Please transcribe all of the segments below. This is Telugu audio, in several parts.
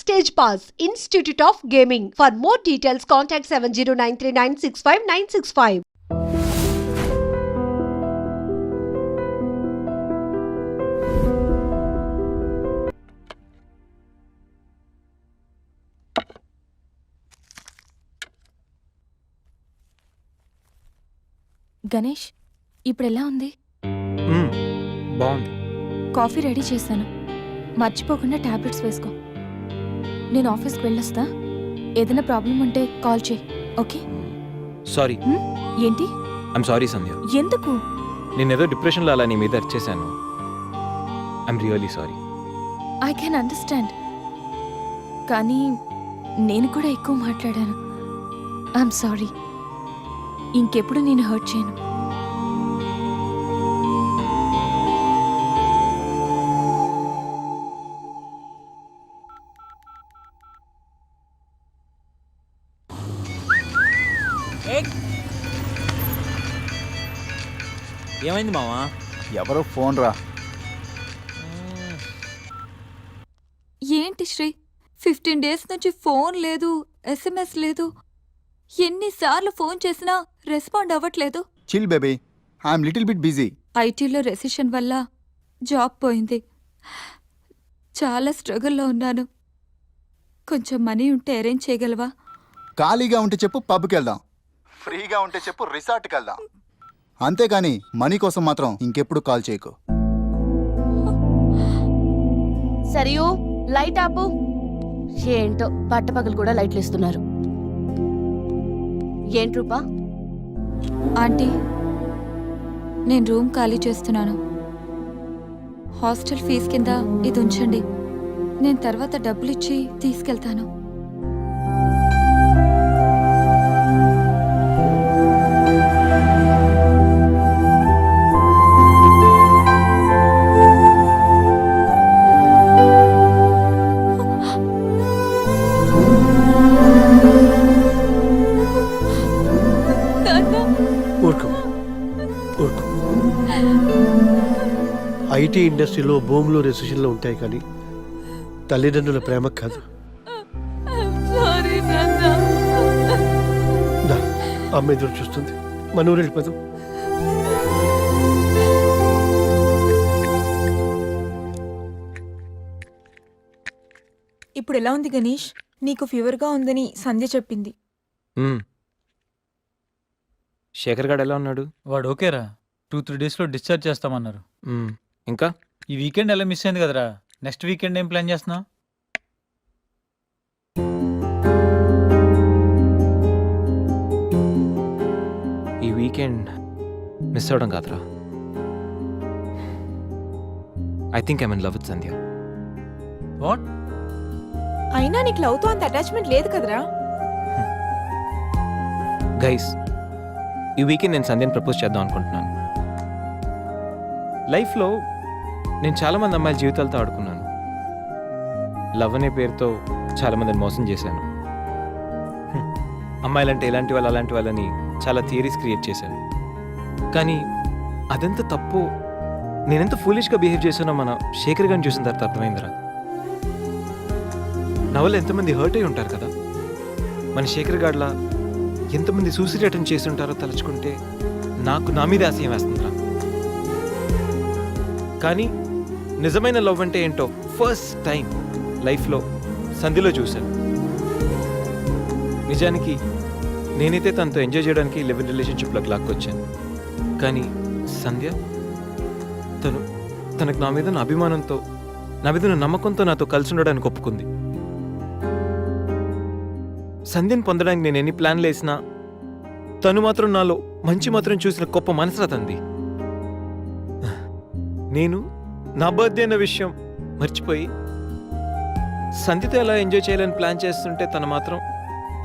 Stage Pass, Institute of Gaming. For more details, contact 7093965965. Ganesh, ఇప్పుడు ఎలా ఉంది? బాగుంది. కాఫీ రెడీ చేశాను, మర్చిపోకుండా టాబ్లెట్స్ వేసుకో. నేను ఆఫీస్కి వెళ్ళొస్తా. ఏదైనా ప్రాబ్లం ఉంటే కాల్ చేయి, ఓకే? సారీ. ఏంటి? I'm sorry Sandhya. ఎందుకు? నేనేదో డిప్రెషన్లో అలా నీ మీద అరిచేశాను. I'm really sorry. I can understand, కానీ నేను కూడా ఎక్కువ మాట్లాడాను. I'm sorry. ఇంకెప్పుడు నేను హర్ట్ చేయను. ఏమైంది మావా? ఎవరో ఫోన్ రా. ఏంటి శ్రీ, 15 days నుంచి ఫోన్ లేదు, SMS లేదు. ఎన్నిసార్లు ఫోన్ చేసినా రెస్పాండ్ అవ్వట్లేదు. Chill baby, I'm little bit busy. ఐటీలో రెసిషన్ వల్ల జాబ్ పోయింది. చాలా స్ట్రగుల్లో ఉన్నాను. కొంచెం మనీ ఉంటే అరేంజ్ చేయగలవా? ఖాళీగా ఉంటే చెప్పు, పబ్కి వెళ్దాం. ఫ్రీగా ఉంటే చెప్పు, రిసార్ట్కి వెళ్దాం. అంతేకాని మనీ కోసం మాత్రం ఇంకెప్పుడు కాల్ చేయకు. సరియు, లైట్ ఆపు. ఏంటో పట్టపగలు కూడా లైట్లు ఇస్తున్నారు. ఏంటి రూపా? ఆంటీ, నేను రూమ్ ఖాళీ చేస్తున్నాను. హాస్టల్ ఫీజు కింద ఇది ఉంచండి. నేను తర్వాత డబ్బులు ఇచ్చి తీసుకెళ్తాను. ఐటీ ఇండస్ట్రీలో భూములు రెసిషన్లో ఉంటాయి, కానీ తల్లిదండ్రుల ప్రేమ కాదు. అమ్మ ఎదురు చూస్తుంది. మన ఊరు వెళ్ళిపోదాం. ఇప్పుడు ఎలా ఉంది గణేష్? నీకు ఫీవర్గా ఉందని సంధ్య చెప్పింది. శేఖర్ గాడు ఎలా ఉన్నాడు? వాడు ఓకేరా, 2-3 daysలో డిశ్చార్జ్ చేస్తామన్నారు. ఇంకా ఈ వీకెండ్ ఎలా మిస్ అయింది కదరా? నెక్స్ట్ వీకెండ్ ఏం ప్లాన్ చేస్తున్నావు? ఈ వీకెండ్ మిస్ అవడం కాదురా, I think I'm in love with Sandhya. What? అయినా నీకు లవ్తో అంత అటాచ్మెంట్ లేదు కదరా? గైస్, ఈ వీకెండ్ నేను సంధ్యని ప్రపోజ్ చేద్దాం అనుకుంటున్నాను. లైఫ్లో నేను చాలామంది అమ్మాయిల జీవితాలతో ఆడుకున్నాను. లవ్ అనే పేరుతో చాలామందిని మోసం చేశాను. అమ్మాయిలంటే ఇలాంటి వాళ్ళు అలాంటి వాళ్ళని చాలా థియరీస్ క్రియేట్ చేశాను. కానీ అదెంత తప్పు, నేనెంత ఫూలిష్గా బిహేవ్ చేశానో మన శేఖర్ గారిని చూసిన తర్వాత అర్థమైందిరా. నా వల్ల ఎంతమంది హర్ట్ అయి ఉంటారు కదా. మన శేఖర్ గారిలా ఎంతమంది సూసైడ్ అటెంప్ట్ చేసి ఉంటారో తలుచుకుంటే నాకు నా మీద ఆశయం వేస్తుందిరా. కానీ నిజమైన లవ్ అంటే ఏంటో ఫస్ట్ టైం లైఫ్లో సంధిలో చూశాను. నిజానికి నేనైతే తనతో ఎంజాయ్ చేయడానికి లివ్ ఇన్ రిలేషన్షిప్లోకి లాక్కొచ్చాను. కానీ సంధ్య తనకు నా మీద నా అభిమానంతో, నా మీద నమ్మకంతో నాతో కలిసి ఉండడానికి ఒప్పుకుంది. సంధ్యను పొందడానికి నేను ఎన్ని ప్లాన్లు వేసినా తను మాత్రం నాలో మంచి మాత్రం చూసిన గొప్ప మనసురా తంది. నేను నా బర్త్డే అన్న విషయం మర్చిపోయి సంధ్యతో ఎలా ఎంజాయ్ చేయాలని ప్లాన్ చేస్తుంటే తను మాత్రం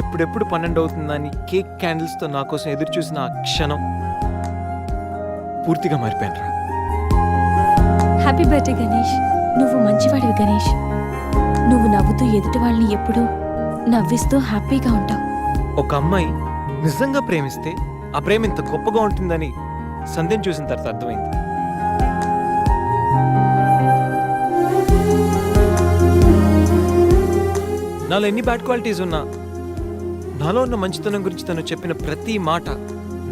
ఎప్పుడెప్పుడు 12 అవుతుందని కేక్ క్యాండిల్స్తో నా కోసం ఎదురు చూసిన ఆ క్షణం పూర్తిగా మారిపోయాను రా. Happy birthday Ganesh. నువ్వు మంచివాడివి గణేష్. నువ్వు నవ్వుతూ ఎదుటి వాళ్ళని ఎప్పుడూ నవ్విస్తూ హ్యాపీగా ఉంటావు. ఒక అమ్మాయి నిజంగా ప్రేమిస్తే ఆ ప్రేమ ఇంత గొప్పగా ఉంటుందని సంధ్యను చూసిన తర్వాత అర్థమైంది. నాలో ఎన్ని బ్యాడ్ క్వాలిటీస్ ఉన్నా నాలో ఉన్న మంచితనం గురించి తను చెప్పిన ప్రతి మాట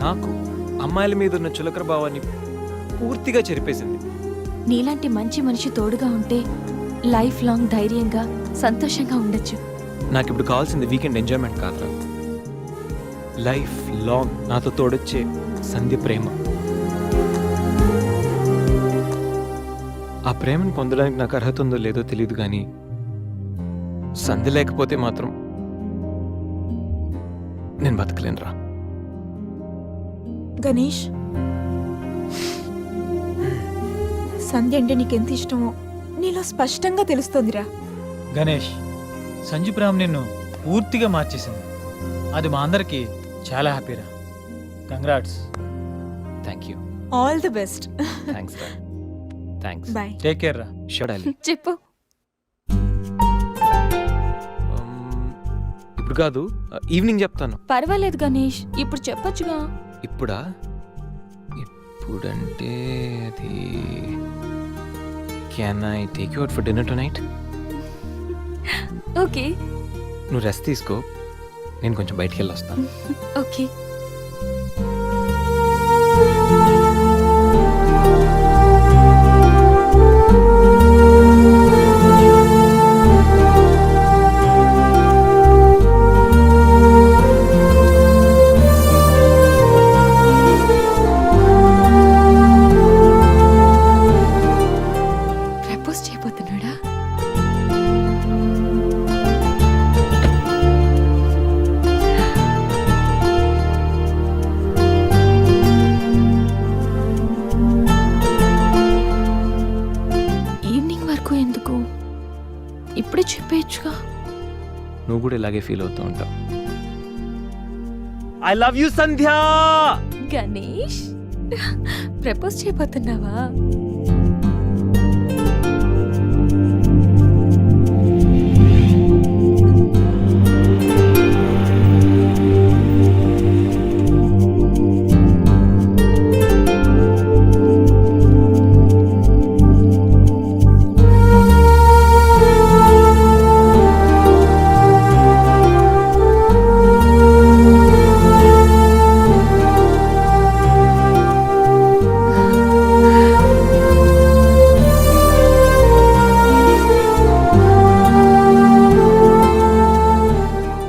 నాకు అమ్మాయిల మీద ఉన్న చులకర భావాన్ని పూర్తిగా చెరిపేసింది. నీలాంటి మంచి మనిషి తోడుగా ఉంటే లైఫ్ లాంగ్ ధైర్యంగా సంతోషంగా ఉండొచ్చు. నాకు ఇప్పుడు కావాల్సింది వీకెండ్ ఎంజాయ్మెంట్ కాదురా, లైఫ్ లాంగ్ నాతో తోడొచ్చే సంధ్య ప్రేమ. ఆ ప్రేమను పొందడానికి నాకు అర్హత ఉందో లేదో తెలియదు, కానీ సంధ్య లేకపోతే మాత్రం నేను బతకలేనురా. గణేష్, సంధ్య అంటే నీకెంత ఇష్టమో నీలో స్పష్టంగా తెలుస్తోందిరా. గణేష్, సంజు ప్రేమ నిన్ను పూర్తిగా మార్చేసింది. అది మా అందరికి చాలా హ్యాపీరా. Congrats. Thank you. All the best. Thanks రా. థ్యాంక్స్. బాయ్. టేక్ కేర్ రా. షడాలి. చెప్పు. ఇప్పుడు కాదు, ఈవినింగ్ చెప్తాను. పర్వాలేదు గణేష్, ఇప్పుడు చెప్పొచ్చుగా. ఇప్పుడా? ఇప్పుడంటే అది can I take you out for dinner tonight? Okay. నువ్వు రెస్ట్ తీసుకో, నేను కొంచెం బయటికి వెళ్ళి వస్తాను. ఓకే. ప్రపోజ్ చేయబోతున్నాడా? ఈవినింగ్ వరకు ఎందుకు, ఇప్పుడే చెప్పేయచ్చుగా. నువ్వు కూడా ఇలాగే ఫీల్ అవుతూ ఉంటావు. I love you Sandhya. Ganesh, propose చేయబోతున్నావా?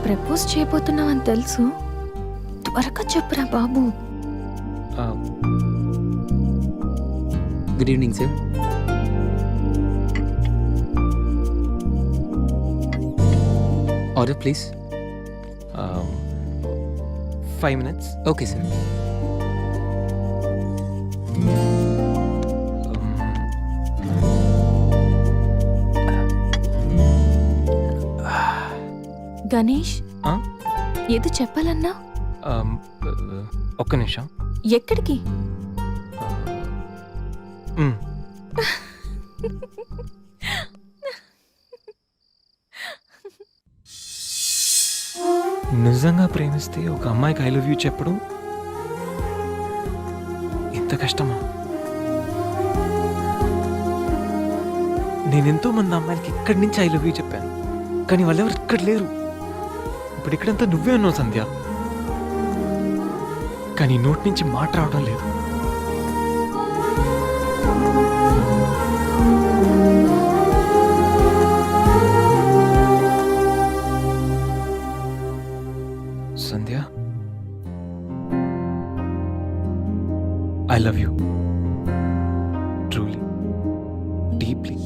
ప్రపోజ్ చేయబోతున్నావని తెలుసు, త్వరగా చెప్పురా బాబు. Good evening sir. Order please. 5 minutes. Okay sir. Ganesh, ఆ? ఏదో చెప్పాలన్నా? ఒక్క నిమిషం. ఎక్కడికి? నిజంగా ప్రేమిస్తే ఒక అమ్మాయికి ఐ లవ్ యూ చెప్పడం ఇంత కష్టమా? నేను ఎంతో మంది అమ్మాయిలకి ఇక్కడి నుంచి ఐ లవ్ యూ చెప్పాను, కానీ వాళ్ళెవరు ఇక్కడ లేరు. ఇప్పుడు ఇక్కడంతా నువ్వే ఉన్నావు సంధ్య, కానీ నోటి నుంచి మాట రావడం లేదు. Sandhya, I love you truly, deeply.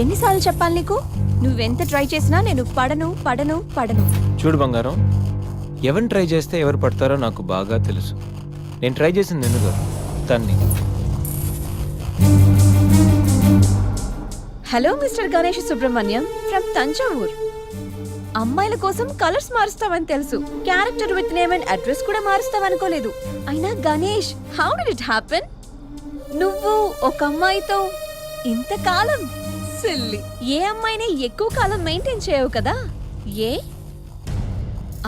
ఎన్నిసార్లు చెప్పాలి నీకు? నువ్వెంత ట్రై చేసినా నేను పడను పడను పడను. చూడు బంగారం, ఎవరిని ట్రై చేస్తే ఎవరు పడతారో నాకు బాగా తెలుసు. నేను ట్రై చేసింది నిన్ను కాదు, తన్ని. Hello mister Ganesh Subrahmanyam from Thanjavur. అమ్మాయిల కోసం కలర్స్ మారుస్తావని తెలుసు, character with name and address కూడా మారుస్తావనుకోలేదు. అయినా Ganesh, how did it happen? నువ్వు ఒక అమ్మాయితో ఇంతకాలం సిల్లీ. ఏ అమ్మాయిని ఎక్కువ కాలం మెయింటైన్ చేయవు కదా? ఏ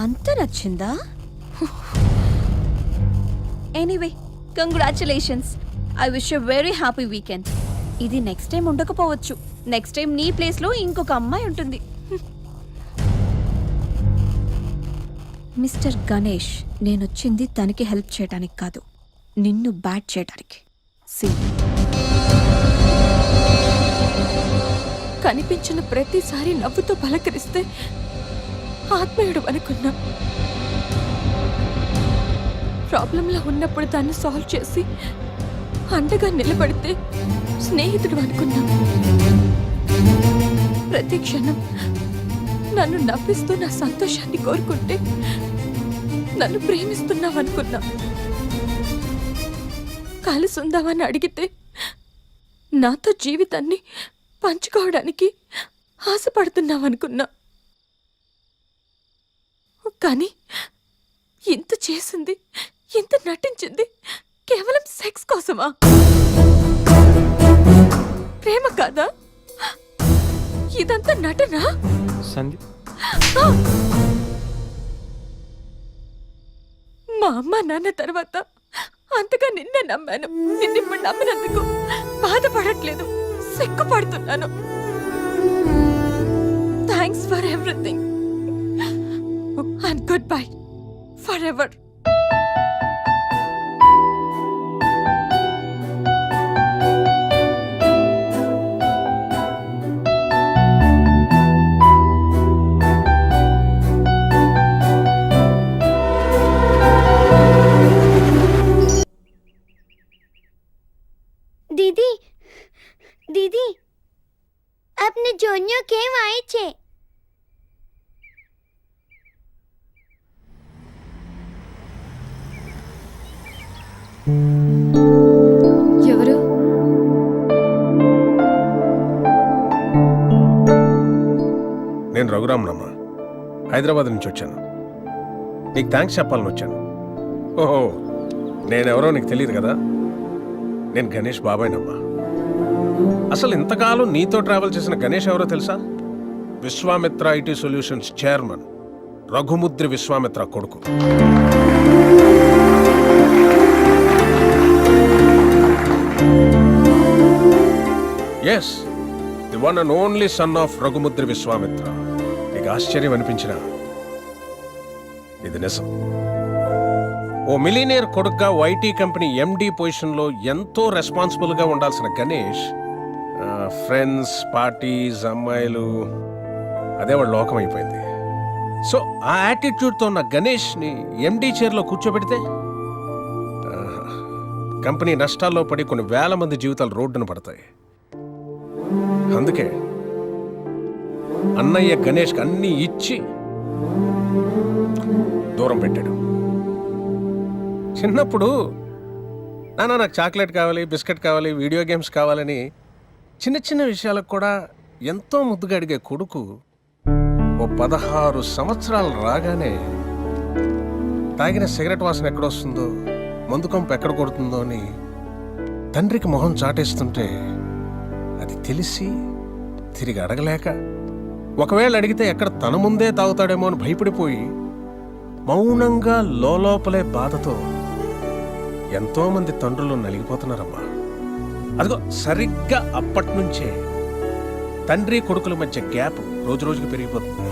అంత నచ్చిందా? Anyway congratulations. I wish you very happy weekend. ఇది నెక్స్ట్ టైం ఉండకపోవచ్చు. నెక్స్ట్ టైం నీ ప్లేస్లో ఇంకొక అమ్మాయి ఉంటుంది. మిస్టర్ గణేష్, నేనొచ్చింది తనకి హెల్ప్ చేయడానికి కాదు, నిన్ను బ్యాట్ చేయడానికి. సి కనిపించిన ప్రతిసారి నవ్వుతో పలకరిస్తే ఆత్మీయుడు అనుకున్నా. ప్రాబ్లంలో ఉన్నప్పుడు దాన్ని సాల్వ్ చేసి అండగా నిలబడితే స్నేహితుడు అనుకున్నా. ప్రతి క్షణం నన్ను నవ్విస్తూ నా సంతోషాన్ని కోరుకుంటే నన్ను ప్రేమిస్తున్నావనుకున్నా. కలిసి ఉందామని అడిగితే నాతో జీవితాన్ని పంచుకోవడానికి ఆశపడుతున్నావనుకున్నా. కానీ ఇంత చేసింది, ఇంత నటించింది కేవలం సెక్స్ కోసమా? ప్రేమ కాదా? ఇదంతా నటనా? సందీప్, మా అమ్మ నాన్న తర్వాత అంతగా నిన్నే నమ్మాను. నిన్నిప్పుడు నమ్మినందుకు బాధపడట్లేదు, సిగ్గుపడుతున్నాను. Thanks for everything and goodbye forever. दीदी दीदी अपने जोनियो केम आए छे? ఎవరు? నేను రఘురామనమ్మ, హైదరాబాద్ నుంచి వచ్చాను. నీకు థ్యాంక్స్ చెప్పాలని వచ్చాను. ఓహో, నేనెవరో నీకు తెలియదు కదా. నేను గణేష్ బాబాయ్నమ్మా. అసలు ఇంతకాలం నీతో ట్రావెల్ చేసిన గణేష్ ఎవరో తెలుసా? Vishwamitra IT solutions chairman Raghumudri Vishwamitra కొడుకు. Yes, the one and only son of Raghumudri Vishwamitra. నీకు ఆశ్చర్యం అనిపించిన ఇది నిజం. ఓ మిలీనియర్ కొడుకుగా ఐటీ కంపెనీ ఎండి పొజిషన్లో ఎంతో రెస్పాన్సిబుల్గా ఉండాల్సిన గణేష్ ఫ్రెండ్స్, పార్టీస్, అమ్మాయిలు, అదే వాడు లోకం అయిపోయింది. సో ఆ యాటిట్యూడ్తో ఉన్న గణేష్ని ఎండి చైర్లో కూర్చోబెడితే కంపెనీ నష్టాల్లో పడి కొన్ని వేల మంది జీవితాలు రోడ్డున పడతాయి. అందుకే అన్నయ్య గణేష్కి అన్నీ ఇచ్చి దూరం పెట్టాడు. చిన్నప్పుడు నాన్న నాకు చాక్లెట్ కావాలి, బిస్కెట్ కావాలి, వీడియో గేమ్స్ కావాలని చిన్న చిన్న విషయాలకు కూడా ఎంతో ముద్దుగా అడిగే కొడుకు ఓ 16 సంవత్సరాలు రాగానే తాగిన సిగరెట్ వాసన ఎక్కడొస్తుందో, మందు కంపు ఎక్కడ కొడుతుందో అని తండ్రికి మొహం చాటేస్తుంటే అది తెలిసి తిరిగి అడగలేక, ఒకవేళ అడిగితే ఎక్కడ తన ముందే తాగుతాడేమో అని భయపడిపోయి మౌనంగా లోపలే బాధతో ఎంతోమంది తండ్రులు నలిగిపోతున్నారమ్మా. అదిగో సరిగ్గా అప్పటి నుంచే తండ్రి కొడుకుల మధ్య గ్యాప్ రోజు రోజుకి పెరిగిపోతుంది.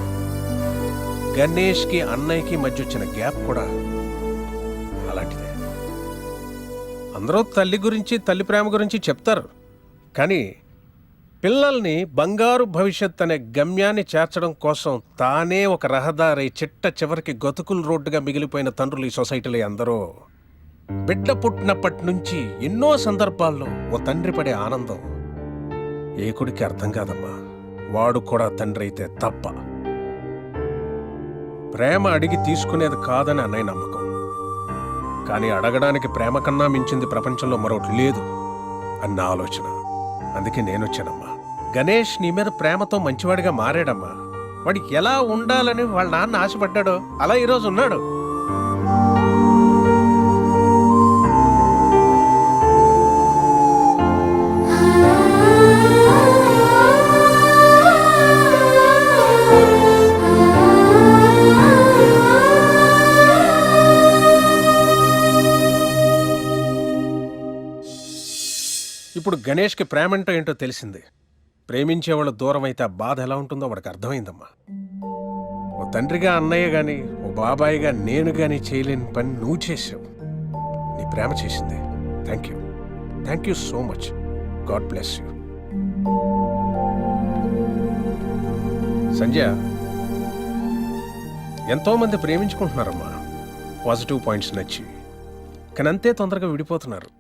గణేష్కి అన్నయ్యకి మధ్య వచ్చిన గ్యాప్ కూడా అలాంటిదే. అందరూ తల్లి గురించి, తల్లి ప్రేమ గురించి చెప్తారు, కానీ పిల్లల్ని బంగారు భవిష్యత్ అనే గమ్యాన్ని చేర్చడం కోసం తానే ఒక రహదారి చిట్ట చివరికి గతుకుల రోడ్డుగా మిగిలిపోయిన తండ్రులు ఈ సొసైటీలో అందరూ. బిడ్డ పుట్టినప్పటి నుంచి ఎన్నో సందర్భాల్లో ఓ తండ్రి పడే ఆనందం ఏ కొడుకు అర్థం కాదమ్మా. వాడు కూడా తండ్రి అయితే తప్ప. ప్రేమ అడిగి తీసుకునేది కాదని అన్నయ్య నమ్మకం. కానీ అడగడానికి ప్రేమ కన్నా మించింది ప్రపంచంలో మరొకటి లేదు అన్న ఆలోచన. అందుకే నేనొచ్చానమ్మా. గణేష్ నీ మీద ప్రేమతో మంచివాడిగా మారాడమ్మా. వాడికి ఎలా ఉండాలని వాళ్ళ నాన్న ఆశపడ్డాడో అలా ఈరోజు ఉన్నాడు. ఇప్పుడు గణేష్కి ప్రేమంటో ఏంటో తెలిసింది. ప్రేమించేవాళ్ళు దూరం అయితే ఆ బాధ ఎలా ఉంటుందో వాడికి అర్థమైందమ్మా. ఓ తండ్రిగా అన్నయ్య గాని, ఓ బాబాయిగా నేను గాని చేయలేని పని నువ్వు చేసావు. నీ ప్రేమ చేసింది. Thank you so much. God bless you. Sanjay, ఎంతోమంది ప్రేమించుకుంటున్నారమ్మా, పాజిటివ్ పాయింట్స్ నచ్చి. కానీ అంతే తొందరగా విడిపోతున్నారు,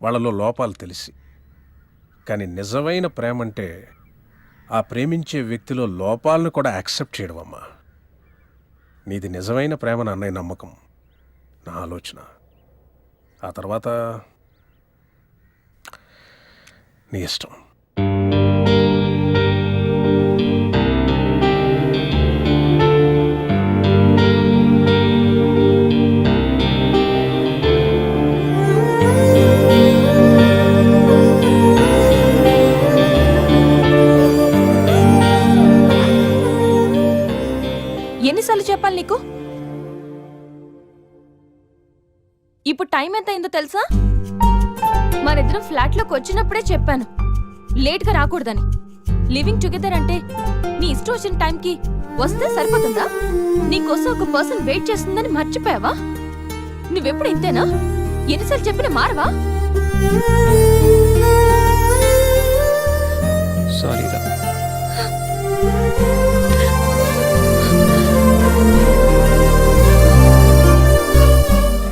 వాళ్ళలో లోపాలు తెలిసి. కానీ నిజమైన ప్రేమ అంటే ఆ ప్రేమించే వ్యక్తిలో లోపాలను కూడా యాక్సెప్ట్ చేయడం అమ్మా. నీది నిజమైన ప్రేమను అన్నయ్య నమ్మకం, నా ఆలోచన. ఆ తర్వాత నీ ఇష్టం. ఎన్నిసార్లు చెప్పాలి నీకు? ఇప్పుడు టైం ఎంత అయిందో తెలుసా? మనిద్దరం ఫ్లాట్లోకి వచ్చినప్పుడే చెప్పాను లేట్గా రాకూడదని. లివింగ్ టుగెదర్ అంటే నీ ఇష్టం వచ్చిన టైంకి వస్తే సరిపోతుందా? నీకోసం ఒక పర్సన్ వెయిట్ చేస్తుందని మర్చిపోయావా? నువ్వెప్పుడు ఇంతేనా? ఎన్నిసార్లు చెప్పినా మారవా? సారీ రా.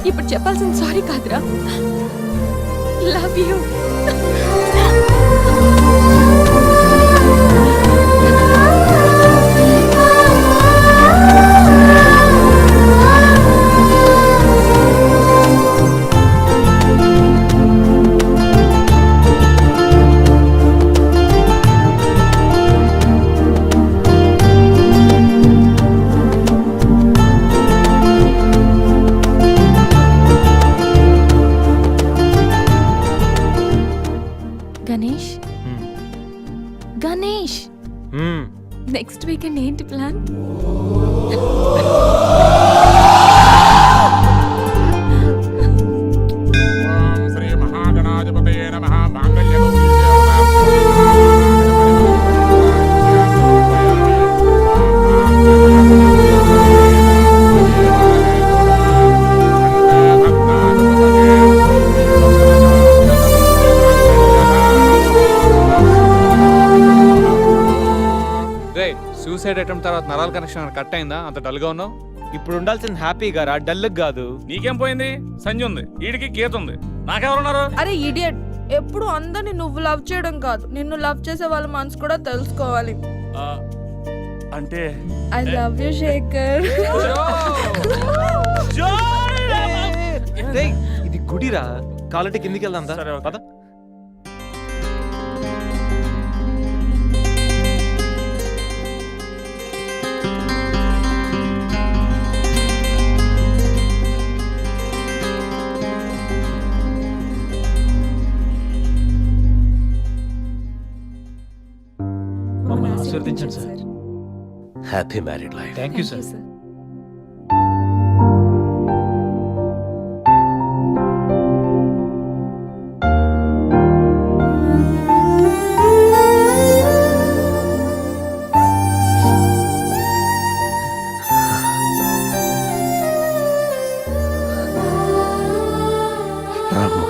ఇప్పుడు చెప్పాల్సిన సారీ కాదురా, love you. Ganesh, Ganesh, next weekend ఏంటి ప్లాన్? శ్రీ మహాగణాధిపతయే నమః. సూసైడ్ అటెంప్ట్ తర్వాత నరాల కనెక్షన్ కట్ అయిందా? అంత డల్గా ఉన్నావు. ఇప్పుడు ఉండాల్సిన హ్యాపీగా రా, డల్కి కాదు. నీకేం పోయింది? సంజయ్ ఉంది, వీడికి గీత ఉంది, నాకెవరున్నారు? అరే ఇడియట్, ఎప్పుడు అందరిని నువ్వు లవ్ చేయడం కాదు, నిన్ను లవ్ చేసే వాళ్ళ మనసు కూడా తెలుసుకోవాలి. అంటే ఐ లవ్ యూ శేఖర్. రేయ్, ఇది గుడిరా, కాలంటే కిందికి వెళ్దాం దా. సరే, ఓకే. పద. మమ్మల్ని ఆశీర్వదించండి sir. Happy married life. Thank you sir. Ramu,